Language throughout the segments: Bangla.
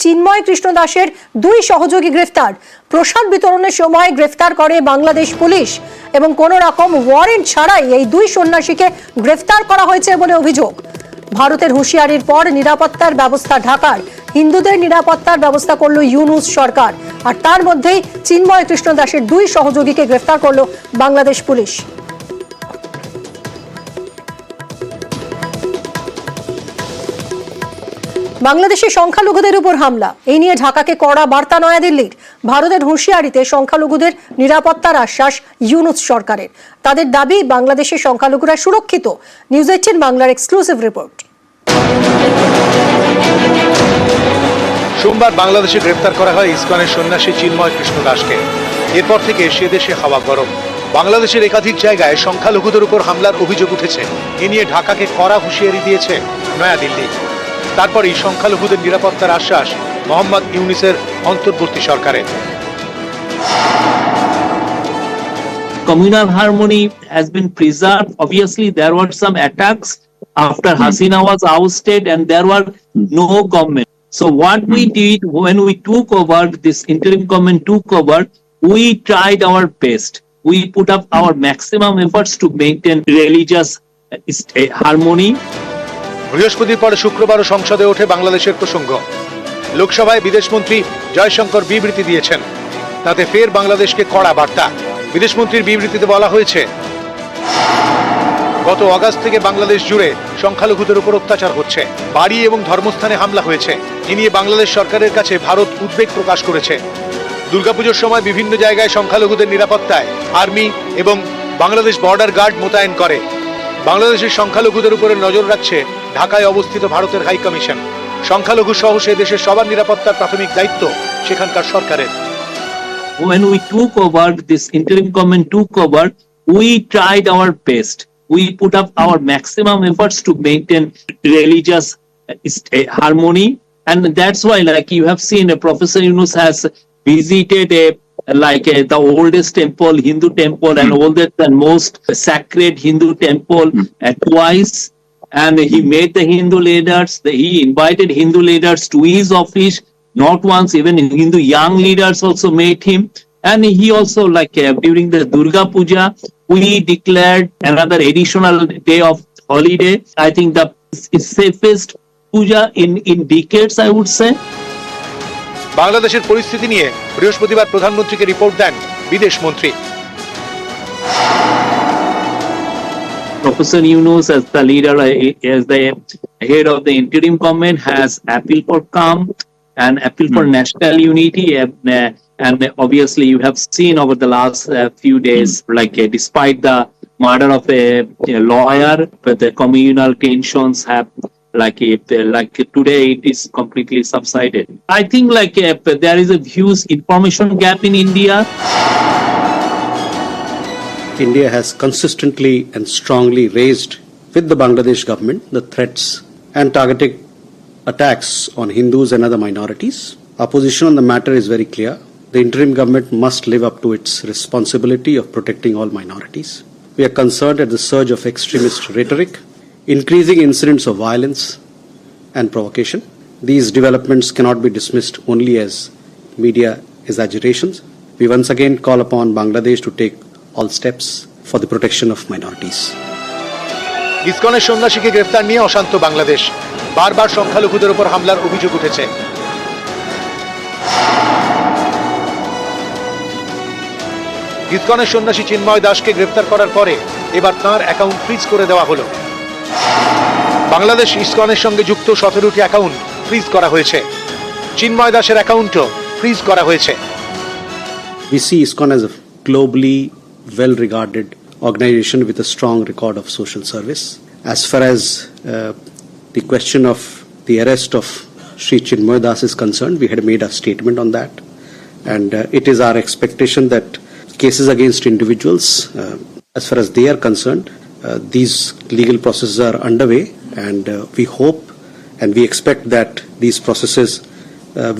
চিন্ময় কৃষ্ণ দাসের দুই সহযোগী গ্রেফতার। প্রসাদ বিতরণের সময় গ্রেফতার করে বাংলাদেশ পুলিশ এবং কোনো রকম ওয়ারেন্ট ছাড়াই এই দুই সন্ন্যাসীকে গ্রেফতার করা হয়েছে বলে অভিযোগ। ভারতের হুঁশিয়ারির পর নিরাপত্তার ব্যবস্থা ঢাকার, হিন্দুদের নিরাপত্তার ব্যবস্থা করল ইউনূস সরকার, আর তার মধ্যেই চিন্ময় কৃষ্ণ দাসের দুই সহযোগীকে গ্রেফতার করল বাংলাদেশ পুলিশ। বাংলাদেশে সংখ্যালঘুদের উপর হামলা, এই নিয়ে ঢাকাকে কড়া বার্তা নয়াদিল্লির। ভারতের হুঁশিয়ারিতে সংখ্যালঘুদের নিরাপত্তার আশ্বাস ইউনূস সরকারের। তাদের দাবি বাংলাদেশের সংখ্যালঘুরা সুরক্ষিত। নিউজ 18 বাংলার এক্সক্লুসিভ রিপোর্ট। সোমবার বাংলাদেশে গ্রেফতার করা হয় ইসকনের সন্ন্যাসী চিন্ময় কৃষ্ণ দাসকে। এরপর থেকে সে দেশে হাওয়া গরম। বাংলাদেশের একাধিক জায়গায় সংখ্যালঘুদের উপর হামলার অভিযোগ উঠেছে। এ নিয়ে ঢাকাকে কড়া হুঁশিয়ারি দিয়েছে নয়াদিল্লি। তারপরেই সংখ্যালঘুদের নিরাপত্তার আশ্বাস মোহাম্মদ ইউনূসের অন্তর্বর্তী সরকারের। Communal harmony has been preserved. Obviously, there were some attacks after Hasina was ousted and there were no government. So what we did when we took over, this interim government took over, we tried our best. We put up our maximum efforts to maintain religious harmony. বৃহস্পতির পরে শুক্রবারও সংসদে ওঠে বাংলাদেশের প্রসঙ্গ। লোকসভায় বিদেশমন্ত্রী জয়শঙ্কর বিবৃতি দিয়েছেন। তাতে ফের বাংলাদেশকে কড়া বার্তা। বিদেশমন্ত্রীর বিবৃতিতে বলা হয়েছে, গত আগস্ট থেকে বাংলাদেশ জুড়ে সংখ্যালঘুদের উপর অত্যাচার হচ্ছে, বাড়ি এবং ধর্মস্থানে হামলা হয়েছে। এ নিয়ে বাংলাদেশ সরকারের কাছে ভারত উদ্বেগ প্রকাশ করেছে। দুর্গাপুজোর সময় বিভিন্ন জায়গায় সংখ্যালঘুদের নিরাপত্তায় আর্মি এবং বাংলাদেশ বর্ডার গার্ড মোতায়েন করে। বাংলাদেশের সংখ্যালঘুদের উপরে নজর রাখছে ঢাকায় অবস্থিত ভারতের হাই কমিশন। সংখ্যালঘু সহ সে দেশের সবার নিরাপত্তার প্রাথমিক দায়িত্ব সেখানকার সরকারের। When we took over, this interim government took over, we tried our best. We put up our maximum efforts to maintain religious harmony, and that's why, like you have seen, Professor Yunus has visited the oldest temple, Hindu temple, and oldest and most sacred Hindu temple twice. And he met the Hindu leaders. He invited Hindu leaders to his office. Not once, even Hindu young leaders also met him. And he also, during the Durga Puja, we declared another additional day of holiday. I think the safest puja in decades, I would say. বাংলাদেশের পরিস্থিতি নিয়ে বৃহস্পতিবার প্রধানমন্ত্রীকে রিপোর্ট দেন বিদেশমন্ত্রী। Professor Yunus, as the leader, as the head of the interim government, has appealed for calm and appeal for national unity, and obviously you have seen over the last few days, despite the murder of a lawyer, but the communal tensions have today it is completely subsided. I think there is a huge information gap in India. India has consistently and strongly raised with the Bangladesh government the threats and targeted attacks on Hindus and other minorities. Our position on the matter is very clear. The interim government must live up to its responsibility of protecting all minorities. We are concerned at the surge of extremist rhetoric, increasing incidents of violence and provocation. These developments cannot be dismissed only as media exaggerations. We once again call upon Bangladesh to take all steps for the protection of minorities. ইসকনের সন্ন্যাসীকে গ্রেফতার নিয়ে অশান্ত বাংলাদেশ। বারবার সংখ্যালঘুদের উপর হামলার অভিযোগ উঠেছে। ইসকনের সন্ন্যাসী চিন্ময় দাসকে গ্রেফতার করার পরে এবার তাঁর অ্যাকাউন্ট ফ্রিজ করে দেওয়া হলো। বাংলাদেশ ইসকনের সঙ্গে যুক্ত 17টি অ্যাকাউন্ট ফ্রিজ করা হয়েছে। চিন্ময় দাসের অ্যাকাউন্টও ফ্রিজ করা হয়েছে। We see ISKCON as a globally well-regarded organization with a strong record of social service. As far as the question of the arrest of Sri Chinmoy Das is concerned, we had made a statement on that, and it is our expectation that cases against individuals, as far as they are concerned, these legal processes are underway, and we hope and we expect that these processes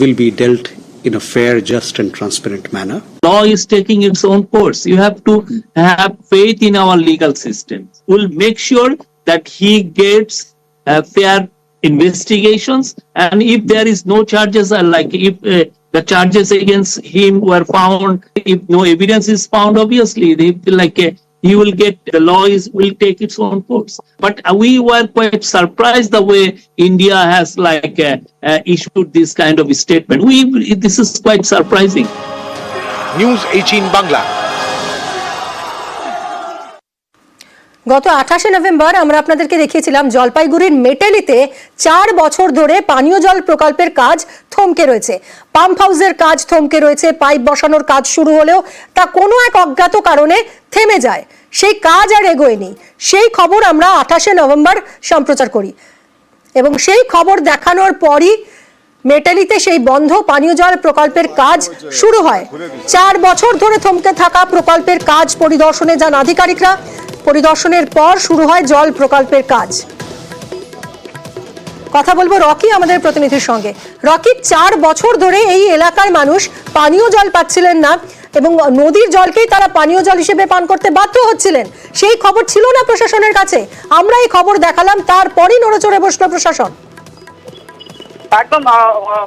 will be dealt in a fair, just and transparent manner. Law is taking its own course. You have to have faith in our legal system. We'll make sure that he gets a fair investigations, and if there is no charges, like if the charges against him were found, if no evidence is found, obviously he will get, the law will take its own course. But we were quite surprised the way India has issued this kind of statement. This is quite surprising. News 18 Bangla. গত 28শে নভেম্বর আমরা আপনাদেরকে দেখিয়েছিলাম জলপাইগুড়ির মেটেলিতে 4 বছর ধরে পানীয় জল প্রকল্পের কাজ থমকে রয়েছে। পাম্প হাউসের কাজ থমকে রয়েছে, পাইপ বসানোর কাজ শুরু হলেও তা কোনো এক অজ্ঞাত কারণে থেমে যায়, সেই কাজ আর এগোয়নি। সেই খবর আমরা 28শে নভেম্বর সম্প্রচার করি এবং সেই খবর দেখানোর পরই মেটালিতে সেই বন্ধ পানীয় জল প্রকল্পের কাজ শুরু হয়। 4 বছর ধরে থমকে থাকা প্রকল্পের কাজ পরিদর্শনে যান আধিকারিকরা। পরিদর্শনের পর শুরু হয় জল প্রকল্পের কাজ। কথা বলবো রকি আমাদের প্রতিনিধির সঙ্গে। রকি, 4 বছর ধরে এই এলাকার মানুষ পানীয় জল পাচ্ছিলেন না এবং নদীর জলকেই তারা পানীয় জল হিসেবে পান করতে বাধ্য হচ্ছিলেন। সেই খবর ছিল না প্রশাসনের কাছে। আমরা এই খবর দেখালাম, তারপরই নড়েচড়ে বসলো প্রশাসন। একদম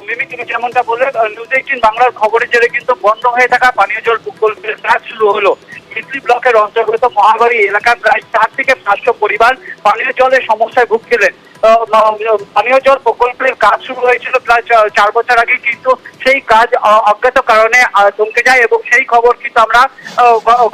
মিমি, তুমি যেমনটা বললে, নিউজ 18 বাংলার খবরের জেরে কিন্তু বন্ধ হয়ে থাকা পানীয় জল প্রকল্পের কাজ শুরু হলো। মিত্রি ব্লকের অন্তর্গত মহাবাড়ি এলাকার প্রায় 4 থেকে 500 পরিবার পানীয় জলের সমস্যায় ভুগছিলেন। পানীয় জল প্রকল্পের কাজ শুরু হয়েছিল প্রায় 4 বছর আগে, কিন্তু সেই কাজ অজ্ঞাত কারণে থমকে যায় এবং সেই খবর কিন্তু আমরা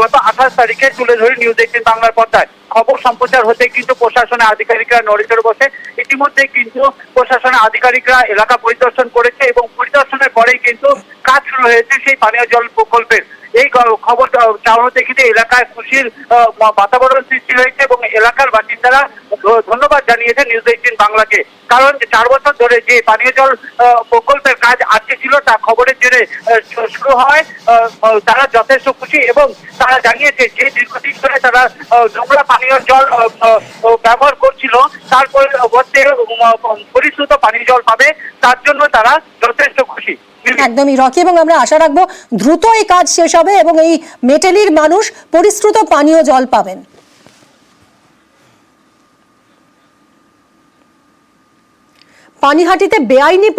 গত 28 তারিখে তুলে ধরি নিউজ 18 বাংলার পর্দায়। খবর সম্প্রচার হতে কিন্তু প্রশাসনের আধিকারিকরা নড়েচড়ে বসে। ইতিমধ্যে কিন্তু প্রশাসনের আধিকারিকরা এলাকা পরিদর্শন করেছে এবং পরিদর্শনের পরেই কিন্তু কাজ শুরু হয়েছে সেই পানীয় জল প্রকল্পের। এই খবর চালানো দেখিতে এলাকায় খুশির বাতাবরণ সৃষ্টি হয়েছে এবং এলাকার বাসিন্দারা ধন্যবাদ জানিয়েছে নিউজ 18 বাংলাকে। কারণ 4 বছর ধরে যে পানীয় জল প্রকল্পের কাজ আটকে ছিল তা খবরের জেরে শুরু হয়। তারা যথেষ্ট খুশি এবং তারা জানিয়েছে যে দীর্ঘদিন ধরে তারা নোংরা পানীয় জল ব্যবহার করছিল, তার পরিবর্তে পরিশুদ্ধ পানীয় জল পাবে, তার জন্য তারা যথেষ্ট খুশি। একদমই রকি, এবং আমরা আশা রাখবো দ্রুত এই কাজ শেষ হবে এবং এই মেটেলির মানুষ পরিশ্রুত পানীয় জল পাবেন। পানিহাটিতে বেআইনি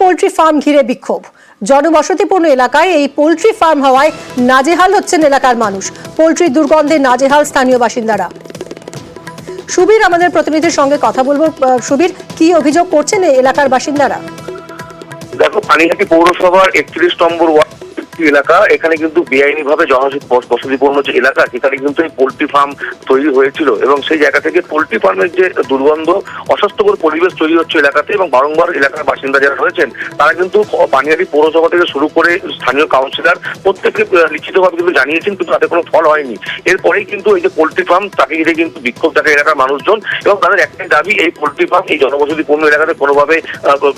পোল্ট্রি ফার্ম ঘিরে বিক্ষোভ। জনবসতিপূর্ণ এলাকায় এই পোল্ট্রি ফার্ম হওয়ায় নাজেহাল হচ্ছেন এলাকার মানুষ। পোল্ট্রির দুর্গন্ধে নাজেহাল স্থানীয় বাসিন্দারা। সুবীর আমাদের প্রতিনিধির সঙ্গে কথা বলবো। সুবীর, কি অভিযোগ করছেন এলাকার বাসিন্দারা? দেখো, পানিহাটি পৌরসভার 31 নম্বর ওয়ার্ড এলাকা, এখানে কিন্তু বেআইনি ভাবে জনবসতিপূর্ণ যে এলাকা, সেখানে কিন্তু এই পোল্ট্রি ফার্ম তৈরি হয়েছিল এবং সেই জায়গা থেকে পোল্ট্রি ফার্মের যে দুর্গন্ধ, অস্বাস্থ্যকর পরিবেশ তৈরি হচ্ছে এলাকাতে এবং বারংবার এলাকার বাসিন্দা যারা রয়েছেন তারা কিন্তু পানিহাটি পৌরসভা থেকে শুরু করে স্থানীয় কাউন্সিলর প্রত্যেকে লিখিতভাবে কিন্তু জানিয়েছেন, কিন্তু তাতে কোনো ফল হয়নি। এরপরেই কিন্তু এই যে পোল্ট্রি ফার্ম, তাকে ঘিরে কিন্তু বিক্ষোভ দেখা এলাকার মানুষজন এবং তাদের একটাই দাবি, এই পোল্ট্রি ফার্ম এই জনবসতিপূর্ণ এলাকাতে কোনোভাবে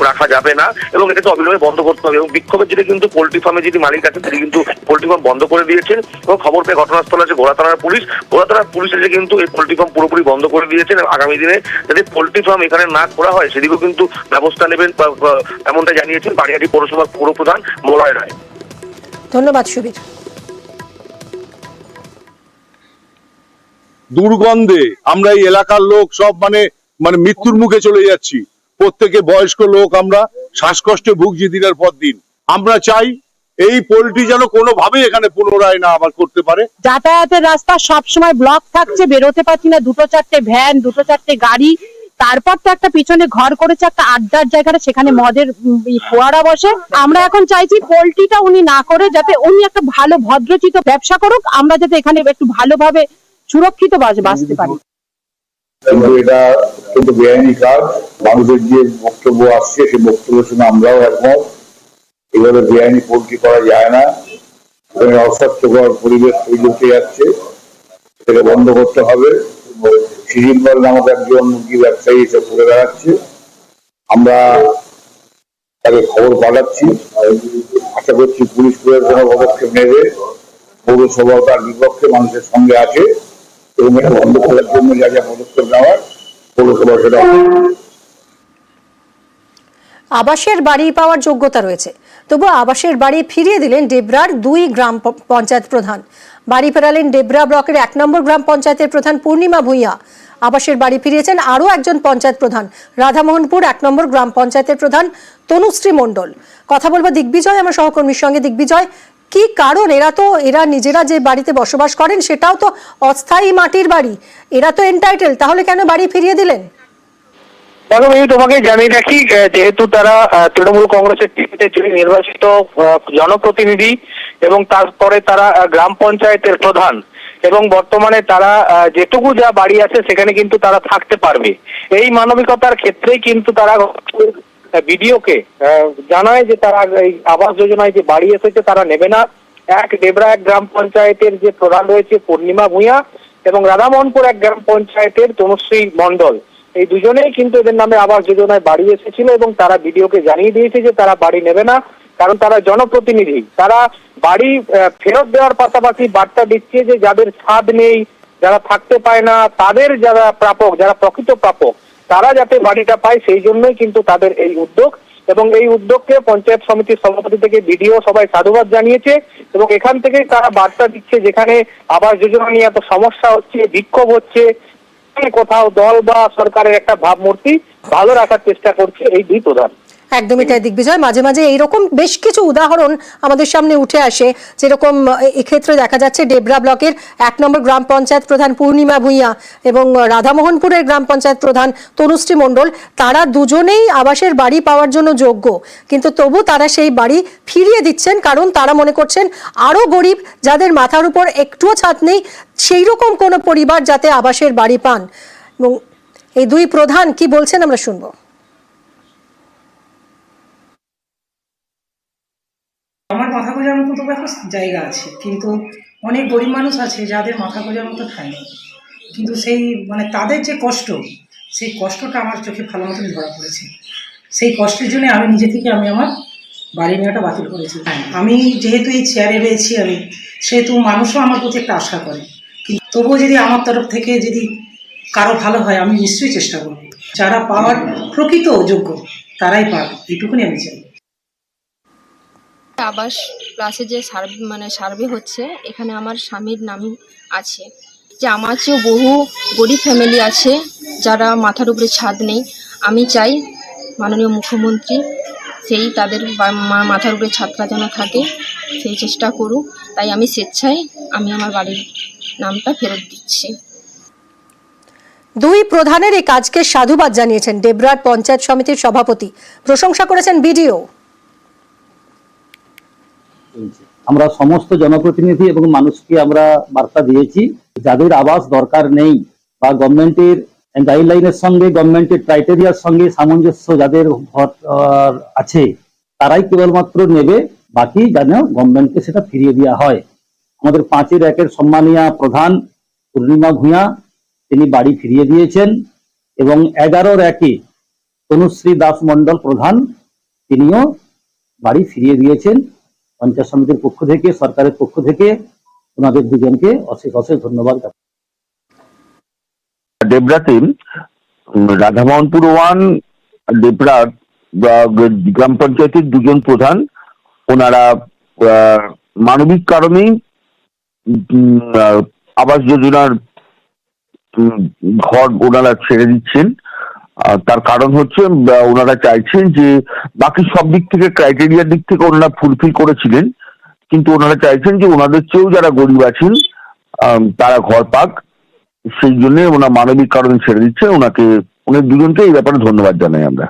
রাখা যাবে না এবং এটাকে অবিলম্বে বন্ধ করতে হবে। এবং বিক্ষোভের জেরে কিন্তু পোল্ট্রি ফার্মের যিনি মালিক আছেন তিনি কিন্তু পোল্ট্রি ফার্ম বন্ধ করে দিয়েছেন এবং খবর পেয়ে ঘটনাস্থলে আছে ঘোড়া থানার পুলিশ এসে কিন্তু এই পোল্ট্রি ফার্ম পুরোপুরি বন্ধ করে দিয়েছেন এবং আগামী দিনে যাতে পোল্ট্রি ফার্ম এখানে না করা হয় সেদিকেও কিন্তু ব্যবস্থা নেবেন, এমনটা জানিয়েছেন পানিহাটি পৌরসভার পৌরপ্রধান মলয় রায়। ধন্যবাদ সুবীর। দুর্গন্ধে আমরা এই এলাকার লোক সব মানে মৃত্যুর মুখে চলে যাচ্ছি। প্রত্যেকে বয়স্ক লোক, আমরা শ্বাসকষ্টে ভুগছি দিনের পর দিন। আমরা চাই এই পোল্ট্রি যেন কোনোভাবে এখানে পুনরায় না আবার করতে পারে। যাতায়াতের রাস্তা সবসময় ব্লক থাকছে, বেরোতে পারছি না, 2-4টে ভ্যান, 2-4টে গাড়ি। তারপর তো একটা পিছনে ঘর করেছে একটা আড্ডার জায়গাটা, সেখানে মদের ফোয়ারা বসে। আমরা এখন চাইছি পোল্ট্রিটা উনি না করে যাতে উনি একটা ভালো ভদ্রচিত ব্যবসা করুক, আমরা যাতে এখানে একটু ভালোভাবে সুরক্ষিত বাঁচতে পারি। এটা কিন্তু বেআইনি কাজ। মানুষের যে বক্তব্য আসছে সেই বক্তব্যের সঙ্গে আমরাও একমত। এভাবে বেআইনি পোল্ট্রি করা যায় না, এখানে অস্বাস্থ্যকর পরিবেশ তৈরি হতে যাচ্ছে, এটাকে বন্ধ করতে হবে। সিজিনবল নামক একজন মুরগি ব্যবসায়ী এসে ঘুরে বেড়াচ্ছে, আমরা তাকে খবর পাঠাচ্ছি। আশা করছি পুলিশ প্রশাসন পদক্ষেপ নেবে, পৌরসভাও তার বিপক্ষে মানুষের সঙ্গে আছে এবং এটা বন্ধ করার জন্য যা যা পদক্ষেপ নেওয়ার পৌরসভা সেটা। আবাসের বাড়ি পাওয়ার যোগ্যতা রয়েছে, তবু আবাসের বাড়ি ফিরিয়ে দিলেন ডেবরার 2 গ্রাম পঞ্চায়েত প্রধান। বাড়ি ফেরালেন ডেবরা ব্লকের 1 নম্বর গ্রাম পঞ্চায়েতের প্রধান পূর্ণিমা ভূঁইয়া। আবাসের বাড়ি ফিরিয়েছেন আরও একজন পঞ্চায়েত প্রধান, রাধামোহনপুর 1 নম্বর গ্রাম পঞ্চায়েতের প্রধান তনুশ্রী মণ্ডল। কথা বলবো দিগ্বিজয় আমার সহকর্মীর সঙ্গে। দিগ্বিজয়, কি কারণ? এরা নিজেরা যে বাড়িতে বসবাস করেন সেটাও তো অস্থায়ী মাটির বাড়ি, এরা তো এন্টাইটেল, তাহলে কেন বাড়ি ফিরিয়ে দিলেন? দেখো, আমি তোমাকে জানিয়ে রাখি, যেহেতু তারা তৃণমূল কংগ্রেসের টিকিটে নির্বাচিত জনপ্রতিনিধি এবং তারপরে তারা গ্রাম পঞ্চায়েতের প্রধান, এবং বর্তমানে তারা যেটুকু যা বাড়ি আছে সেখানে কিন্তু তারা থাকতে পারবে, এই মানবিকতার ক্ষেত্রেই কিন্তু তারা বিডিওকে জানায় যে তারা এই আবাস যোজনায় যে বাড়ি এসেছে তারা নেবে না। ডেবরা 1 গ্রাম পঞ্চায়েতের যে প্রধান রয়েছে পূর্ণিমা ভূঁইয়া এবং রাধামোহনপুর 1 গ্রাম পঞ্চায়েতের তনুশ্রী মণ্ডল, এই দুজনেই কিন্তু এদের নামে আবাস যোজনায় বাড়ি এসেছিল এবং তারা বিডিওকে জানিয়ে দিয়েছে যে তারা বাড়ি নেবে না, কারণ তারা জনপ্রতিনিধি। তারা বাড়ি ফেরত দেওয়ার পাশাপাশি বার্তা দিচ্ছে যে যাদের ছাদ নেই, যারা থাকতে পায় না, তাদের যারা প্রাপক, যারা প্রকৃত প্রাপক, তারা যাতে বাড়িটা পায় সেই জন্যই কিন্তু তাদের এই উদ্যোগ। এবং এই উদ্যোগকে পঞ্চায়েত সমিতির সভাপতি থেকে বিডিও সবাই সাধুবাদ জানিয়েছে এবং এখান থেকে তারা বার্তা দিচ্ছে যেখানে আবাস যোজনা নিয়ে এত সমস্যা হচ্ছে, বিক্ষোভ হচ্ছে, কোথাও দল বা সরকারের একটা ভাবমূর্তি ভালো রাখার চেষ্টা করছে এই দুই প্রধান। একদমই তাই দিগ্বিজয়, মাঝে মাঝে এইরকম বেশ কিছু উদাহরণ আমাদের সামনে উঠে আসে, যেরকম এক্ষেত্রে দেখা যাচ্ছে ডেবরা ব্লকের 1 নম্বর গ্রাম পঞ্চায়েত প্রধান পূর্ণিমা ভূঁইয়া এবং রাধামোহনপুরের গ্রাম পঞ্চায়েত প্রধান তনুশ্রী মণ্ডল, তারা দুজনেই আবাসের বাড়ি পাওয়ার জন্য যোগ্য, কিন্তু তবু তারা সেই বাড়ি ফিরিয়ে দিচ্ছেন, কারণ তারা মনে করছেন আরও গরিব, যাদের মাথার উপর একটুও ছাদ নেই, সেই রকম কোনো পরিবার যাতে আবাসের বাড়ি পান। এবং এই দুই প্রধান কি বলছেন আমরা শুনবো। আমার মাথা গোঁজার মতো তো একটা জায়গা আছে, কিন্তু অনেক গরিব মানুষ আছে যাদের মাথা গোঁজার মতো ঠাঁই নেই, কিন্তু সেই তাদের যে কষ্ট, সেই কষ্টটা আমার চোখে ভালো মতন ধরা পড়েছে। সেই কষ্টের জন্য আমি নিজে থেকে আমার বাড়ি নেওয়াটা বাতিল করেছি। আমি যেহেতু এই চেয়ারে রয়েছি, সেহেতু মানুষও আমার প্রতি একটা আশা করে, কিন্তু তবুও যদি আমার তরফ থেকে যদি কারো ভালো হয় আমি নিশ্চয়ই চেষ্টা করব। যারা পাওয়ার প্রকৃত যোগ্য তারাই পাবে, এইটুকুনি আমি চাই। আবাস প্লাসে যে সার্ভে হচ্ছে, এখানে আমার স্বামীর নাম আছে, যে আমার চেয়েও বহু গরিব ফ্যামিলি আছে যারা মাথার উপরে ছাদ নেই। আমি চাই মাননীয় মুখ্যমন্ত্রী সেই তাদের মাথার উপরে ছাদটা যেন থাকে, সেই চেষ্টা করুক। তাই আমি স্বেচ্ছায় আমার বাড়ির নামটা ফেরত দিচ্ছি। দুই প্রধানের এই কাজকে সাধুবাদ জানিয়েছেন ডেবরার পঞ্চায়েত সমিতির সভাপতি, প্রশংসা করেছেন বিডিও। আমরা সমস্ত জনপ্রতিনিধি এবং মানুষকে আমরা বার্তা দিয়েছি, যাদের আবাস দরকার নেই বা গভর্নমেন্টের গাইডলাইনের সঙ্গে, গভর্নমেন্টের ক্রাইটেরিয়ার সঙ্গে সামঞ্জস্য যাদের ঘর আছে, তারাই কেবলমাত্র নেবে, বাকি যেন গভর্নমেন্টকে সেটা ফিরিয়ে দেওয়া হয়। আমাদের 5-এর 1-এর সম্মানীয় প্রধান পূর্ণিমা ভূঁইয়া তিনি বাড়ি ফিরিয়ে দিয়েছেন এবং 11-র 1-এ তনুশ্রী দাস মণ্ডল প্রধান তিনিও বাড়ি ফিরিয়ে দিয়েছেন। পঞ্চায়েত সমিতির পক্ষ থেকে, সরকারের পক্ষ থেকে ওনাদের দুজনকে অশেষ অশেষ ধন্যবাদ। ডেবরাতে রাধামোহনপুর 1 ডেবরা গ্রাম পঞ্চায়েতের 2জন প্রধান, ওনারা মানবিক কারণেই আবাস যোজনার ঘর ওনারা ছেড়ে দিচ্ছেন। তার কারণ হচ্ছে ওনারা চাইছেন যে বাকি সব দিক থেকে, ক্রাইটেরিয়ার দিক থেকে ওনারা ফুলফিল করেছিলেন, কিন্তু ওনারা চাইছেন যে ওনাদের চেয়েও যারা গরিব আছেন তারা ঘর পাক, সেই জন্য ওনার মানবিক কারণে ছেড়ে দিচ্ছে। ওনাদের দুজনকে এই ব্যাপারে ধন্যবাদ জানাই আমরা।